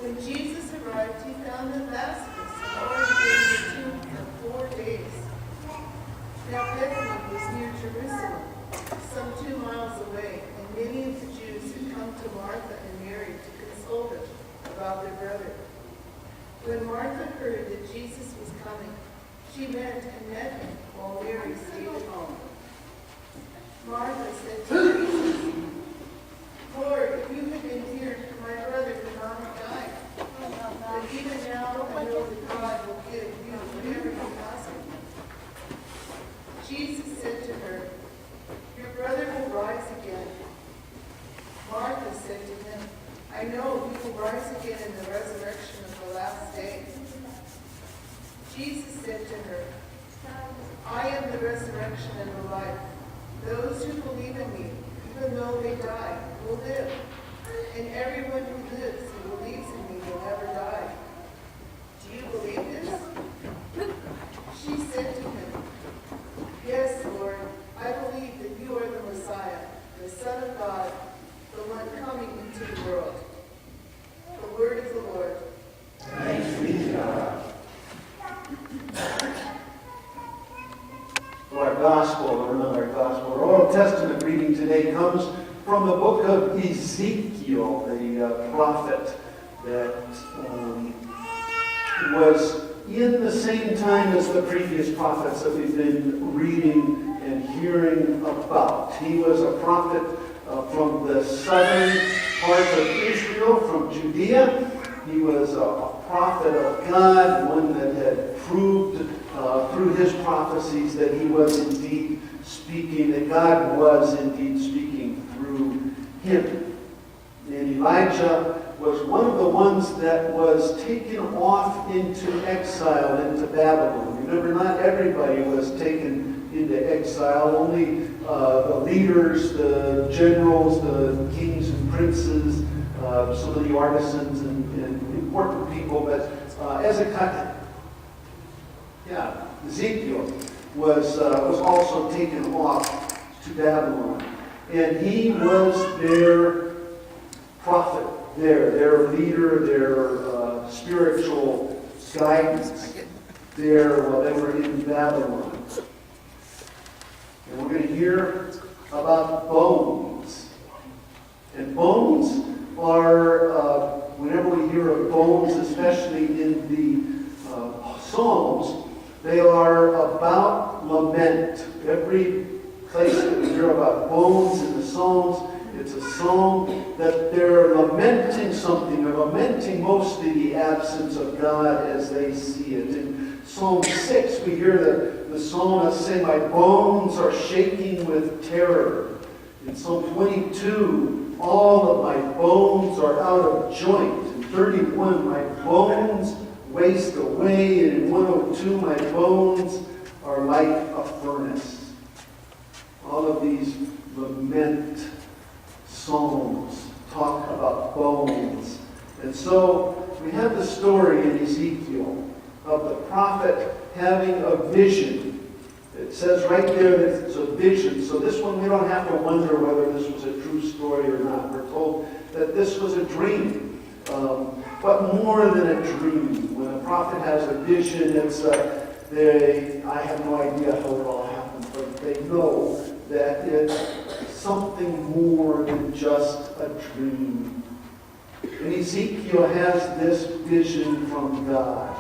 When Jesus arrived, he found that Lazarus had already been in the tomb for 4 days. Now Bethany was near Jerusalem, some 2 miles away, and many of the Jews had come to Martha and Mary to console them about their brother. When Martha heard that Jesus was coming, she went and met him, while Mary stayed at home. Martha said to Jesus, Lord, if you had been here, my brother would not have died. But even now I know that God will give you whatever you ask him. Jesus said to her, your brother will rise again. Martha said to him, I know he will rise again in the resurrection of the last day. Jesus said to her, I am the resurrection and the life. Those who believe in me, even though they die, will live. And everyone who lives and believes in me will never die. Do you believe this? She said to him, Yes, Lord, I believe that you are the Messiah, the Son of God, the one coming into the world. The word of the Lord. Thanks be to God. Our gospel, or another gospel, our Old Testament reading today comes from the book of Ezekiel, the prophet that was in the same time as the previous prophets that we've been reading and hearing about. He was a prophet from the southern part of Israel, from Judea. He was a prophet of God, one that had proved through his prophecies that he was indeed speaking, that God was indeed speaking through him. And Elijah was one of the ones that was taken off into exile, into Babylon. Remember, not everybody was taken into exile. Only the leaders, the generals, the kings and princes, some of the artisans and important people. But Ezekiel was also taken off to Babylon. And he was their prophet, their leader, their spiritual guidance there while they were in Babylon. And we're going to hear about bones. And bones are, whenever we hear of bones, especially in the Psalms, they are about lament. Every place that we hear about bones in the Psalms, it's a psalm that they're lamenting something. They're lamenting mostly the absence of God as they see it. In Psalm 6, we hear the psalmist say, my bones are shaking with terror. In Psalm 22, all of my bones are out of joint. In 31, my bones waste away. And in 102, my bones are like a furnace. All of these lament psalms talk about bones. And so we have the story in Ezekiel of the prophet having a vision. It says right there that it's a vision. So this one we don't have to wonder whether this was a true story or not. We're told that this was a dream. But more than a dream. When a prophet has a vision, it's I have no idea how it all happened, but they know that it's something more than just a dream. And Ezekiel has this vision from God.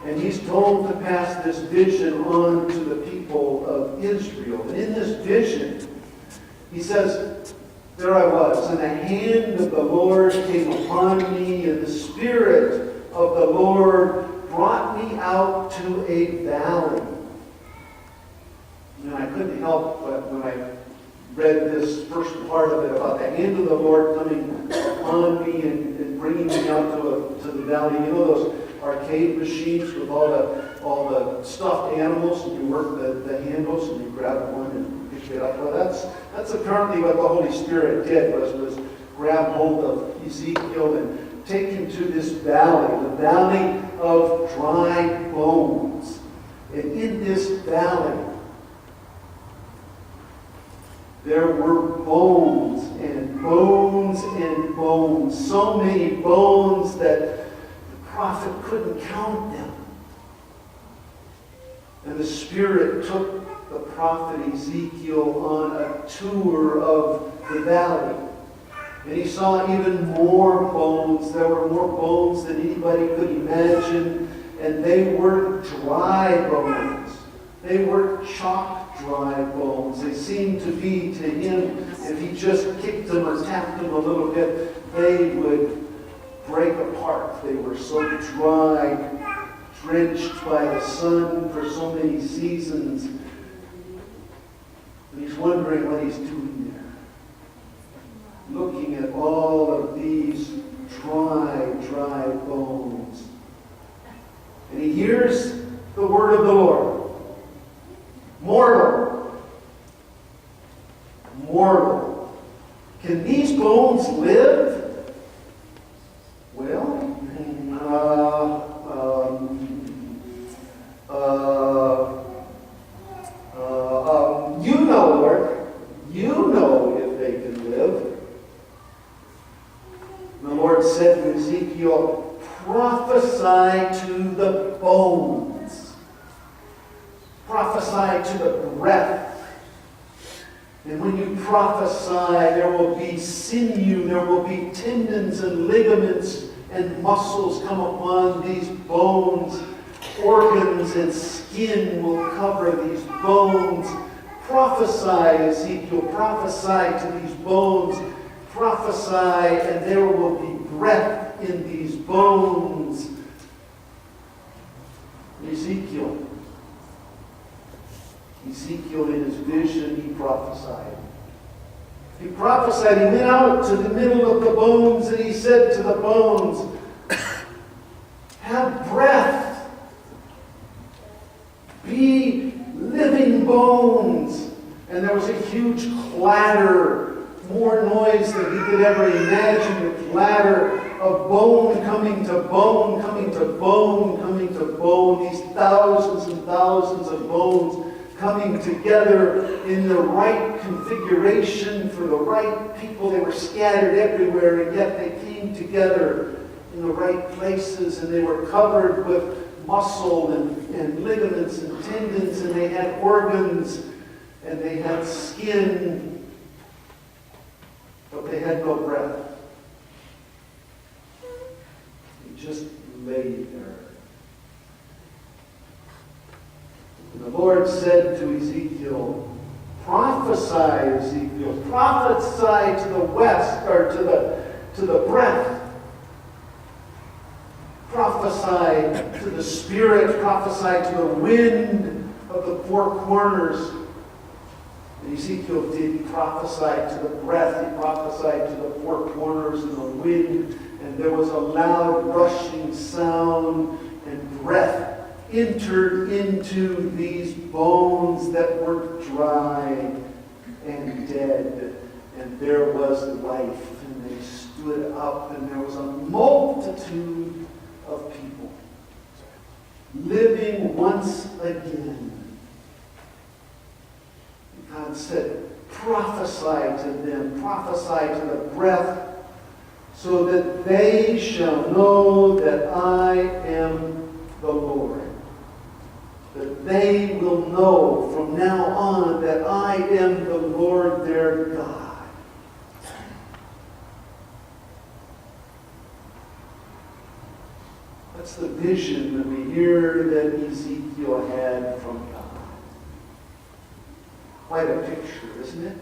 And he's told to pass this vision on to the people of Israel. And in this vision, he says, there I was, and the hand of the Lord came upon me, and the Spirit of the Lord brought me out to a valley. And I couldn't help but when I read this first part of it about the hand of the Lord coming upon me and bringing me out to the valley. You know those arcade machines with all the stuffed animals, and you work the handles and you grab one and pick it up. Well, that's apparently what the Holy Spirit did, was grab hold of Ezekiel and take him to this valley, the valley of dry bones. And in this valley, there were bones and bones and bones. So many bones that prophet couldn't count them. And the Spirit took the prophet Ezekiel on a tour of the valley. And he saw even more bones. There were more bones than anybody could imagine. And they were dry bones. They were chalk dry bones. They seemed to be, to him, if he just kicked them or tapped them a little bit, they would break apart. They were so dry, drenched by the sun for so many seasons. And he's wondering what he's doing there. Looking at all of these dry bones. And he hears the word of the Lord. Mortal, can these bones live? Well, you know, Lord. You know if they can live. And the Lord said to Ezekiel, prophesy to the bones. Prophesy to the breath. And when you prophesy, there will be sinew, there will be tendons and ligaments and muscles come upon these bones. Organs and skin will cover these bones. Prophesy, Ezekiel, prophesy to these bones. Prophesy, and there will be breath in these bones. Ezekiel in his vision, he prophesied. He prophesied. He went out to the middle of the bones and he said to the bones, have breath. Be living bones. And there was a huge clatter, more noise than he could ever imagine, the clatter of bone coming to bone, coming to bone, coming to bone, these thousands and thousands of bones coming together in the right configuration for the right people. They were scattered everywhere, and yet they came together in the right places, and they were covered with muscle and ligaments and tendons, and they had organs, and they had skin, but they had no breath. They just lay there. And the Lord said to Ezekiel, prophesy, Ezekiel, prophesy to the west, or to the breath. Prophesy to the Spirit, prophesy to the wind of the four corners. And Ezekiel did. He prophesied to the breath, he prophesied to the four corners and the wind, and there was a loud rushing sound, and breath entered into these bones that were dry and dead. And there was life, and they stood up, and there was a multitude of people living once again. God said, prophesy to them, prophesy to the breath, so that they shall know that I am the Lord. That they will know from now on that I am the Lord their God. That's the vision that we hear that Ezekiel had from God. Quite a picture, isn't it?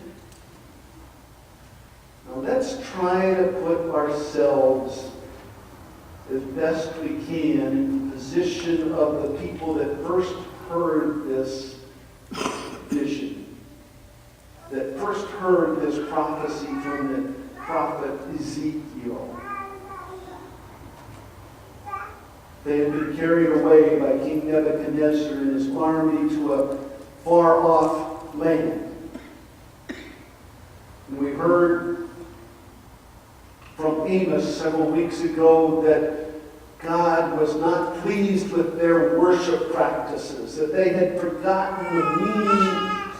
Now let's try to put ourselves as best we can in the position of the people that first heard this vision, that first heard this prophecy from the prophet Ezekiel. They had been carried away by King Nebuchadnezzar and his army to a far-off land. And we heard from Amos several weeks ago that God was not pleased with their worship practices, that they had forgotten the meaning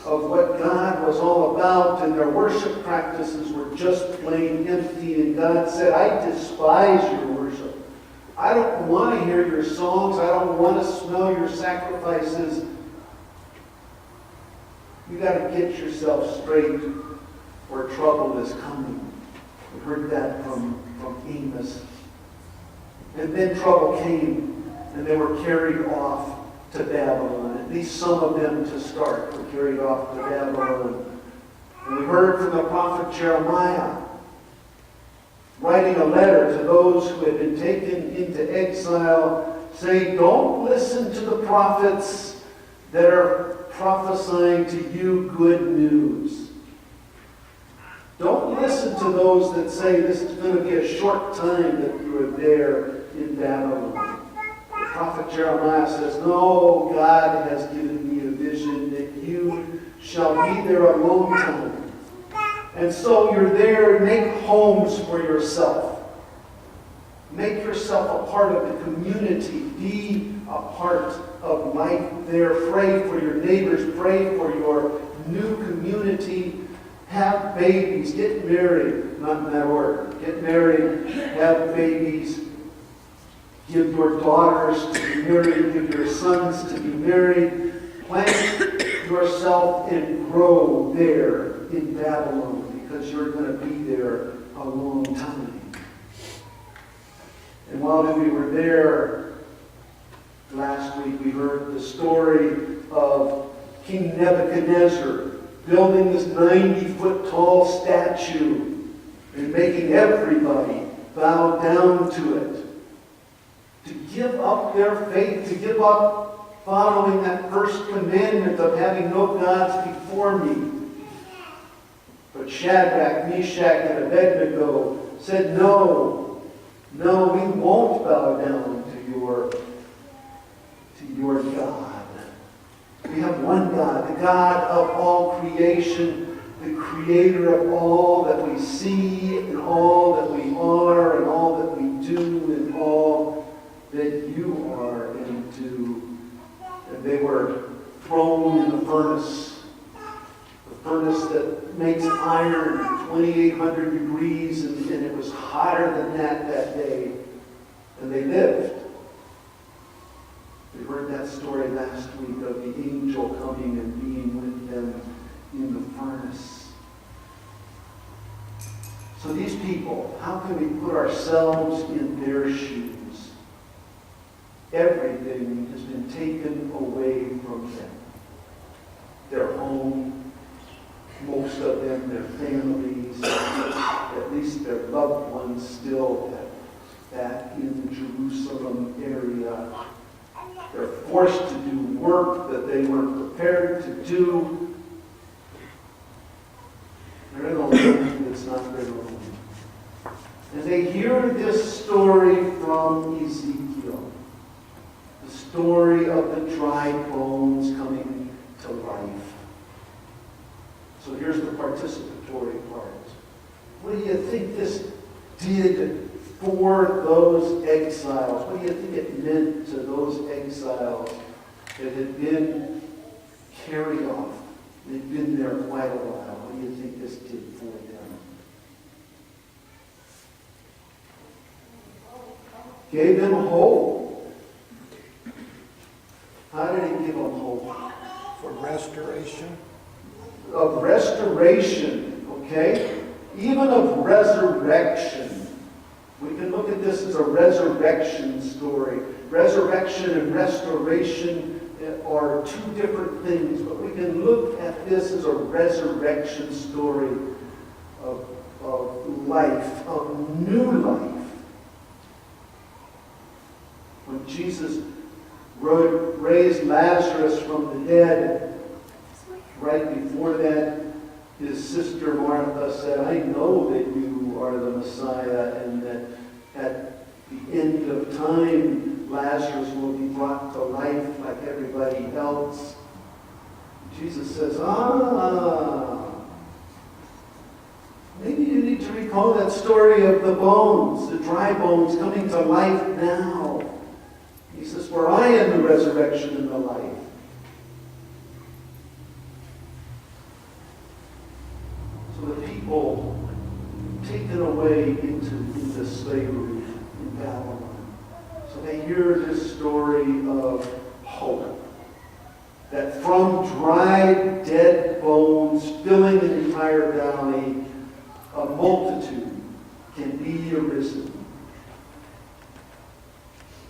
of what God was all about, and their worship practices were just plain empty. And God said, I despise your worship. I don't want to hear your songs. I don't want to smell your sacrifices. You got to get yourself straight, or trouble is coming. We heard that from Amos. And then trouble came, and they were carried off to Babylon. At least some of them to start were carried off to Babylon. And we heard from the prophet Jeremiah, writing a letter to those who had been taken into exile, saying, don't listen to the prophets that are prophesying to you good news. Don't listen to those that say this is going to be a short time that you are there in Babylon. The prophet Jeremiah says, no, God has given me a vision that you shall be there a long time. And so you're there, make homes for yourself. Make yourself a part of the community. Be a part of life there. Pray for your neighbors. Pray for your new community. Have babies. Get married. Not in that order. Get married. Have babies. Give your daughters to be married. Give your sons to be married. Plant yourself and grow there in Babylon, because you're going to be there a long time. And while we were there last week, we heard the story of King Nebuchadnezzar building this 90-foot tall statue and making everybody bow down to it. To give up their faith, to give up following that first commandment of having no gods before me. But Shadrach, Meshach, and Abednego said, no, we won't bow down to your God. We have one God, the God of all creation, the creator of all that we see and all that we are and all that we do and all that you are and do. And they were thrown in the furnace that makes iron 2,800 degrees, and it was hotter than that day. And they lived. We heard that story last week of the angel coming and being with them in the furnace. So these people, how can we put ourselves in their shoes? Everything has been taken away from them. Their home, most of them, their families, at least their loved ones still back in the Jerusalem area. They're forced to do work that they weren't prepared to do. They're in a land that's not their own. And they hear this story from Ezekiel. The story of the dry bones coming to life. So here's the participatory part. What do you think this did for those exiles? What do you think it meant to those exiles that had been carried off? They'd been there quite a while. What do you think this did for them? Gave them hope. How did it give them hope? For restoration. Of restoration, okay? Even of resurrection. We can look at this as a resurrection story. Resurrection and restoration are two different things, but we can look at this as a resurrection story of life, of new life. When Jesus raised Lazarus from the dead, right before that, his sister Martha said, I know that you are the Messiah, and that at the end of time, Lazarus will be brought to life like everybody else. Jesus says, maybe you need to recall that story of the bones, the dry bones coming to life now. He says, for I am the resurrection and the life. So the people taken away into slavery in Babylon, they hear this story of hope. That from dried, dead bones filling an entire valley, a multitude can be arisen.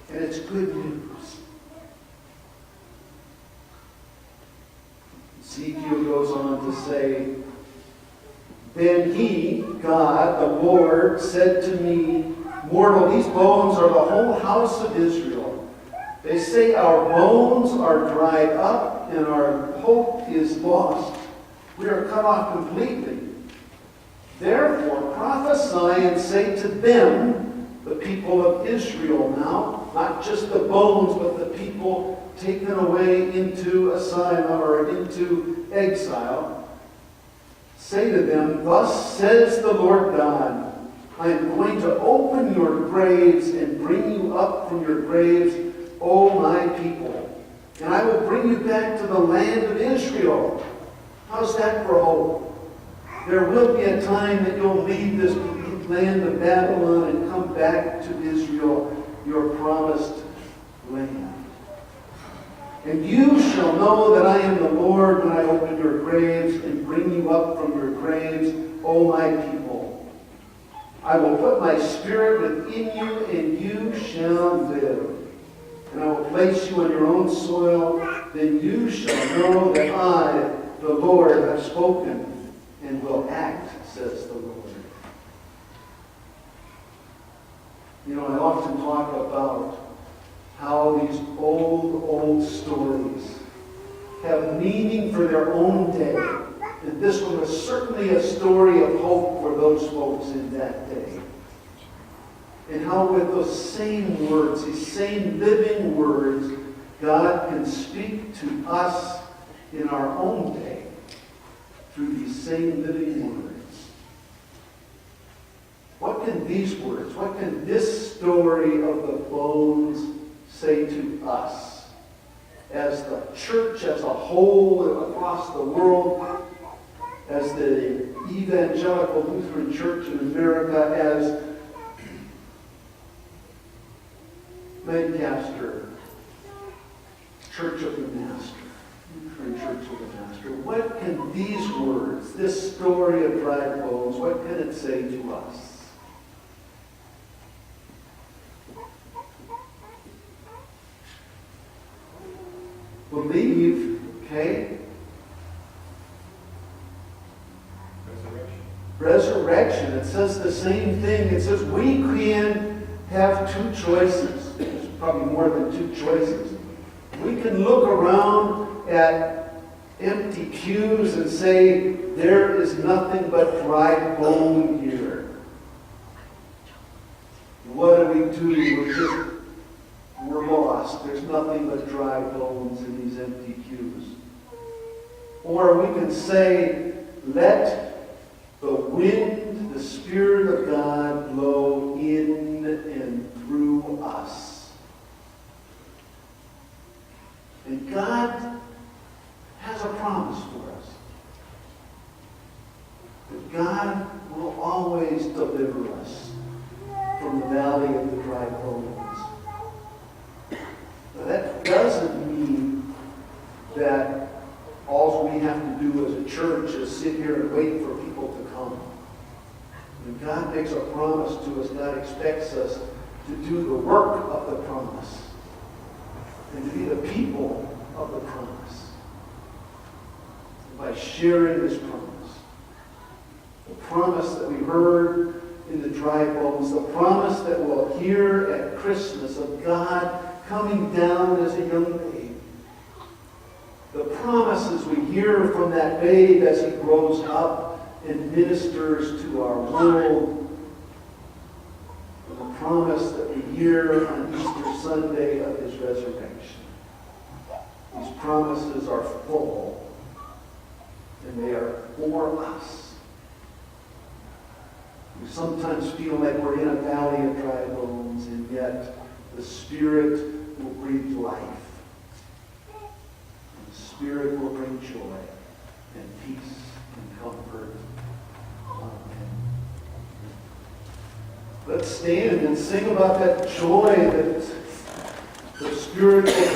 And it's good news. Ezekiel goes on to say, then he, God, the Lord, said to me, mortal, these bones are the whole house of Israel. They say our bones are dried up and our hope is lost. We are cut off completely. Therefore prophesy and say to them, the people of Israel now, not just the bones, but the people taken away into asylum or into exile, say to them, thus says the Lord God, I am going to open your graves and bring you up from your graves, O my people. And I will bring you back to the land of Israel. How's that for hope? There will be a time that you'll leave this land of Babylon and come back to Israel, your promised land. And you shall know that I am the Lord when I open your graves and bring you up from your graves, O my people. I will put my spirit within you, and you shall live. And I will place you on your own soil. Then you shall know that I, the Lord, have spoken and will act, says the Lord. You know, I often talk about how these old stories have meaning for their own day. And this one was certainly a story of hope for those folks in that day. And how with those same words, these same living words, God can speak to us in our own day through these same living words. What can these words, what can this story of the bones say to us as the church as a whole across the world, as the evangelical Lutheran Church in America, as Lancaster Church of the Master, Lutheran Church of the Master? What can these words, this story of dried bones, what can it say to us? Believe, okay? Resurrection. It says the same thing. It says we can have two choices. There's probably more than two choices. We can look around at empty pews and say, there is nothing but dry bone here. What do? We're lost. There's nothing but dry bones in these empty pews. Or we can say, let the wind, the Spirit of God, blow in and through us. And God has a promise for us. That God will always deliver us from the valley of the dry bones. Now, that doesn't mean that all we have to do as a church is sit here and wait for people to come. When God makes a promise to us, God expects us to do the work of the promise and to be the people of the promise. And by sharing this promise, the promise that we heard in the dry bones, the promise that we'll hear at Christmas of God coming down as a young babe, the promises we hear from that babe as he grows up and ministers to our world, and the promise that we hear on Easter Sunday of his resurrection. These promises are full, and they are for us. We sometimes feel like we're in a valley of dry bones, and yet the Spirit will breathe life. And the Spirit will bring joy and peace and comfort. Amen. Let's stand and sing about that joy that spiritual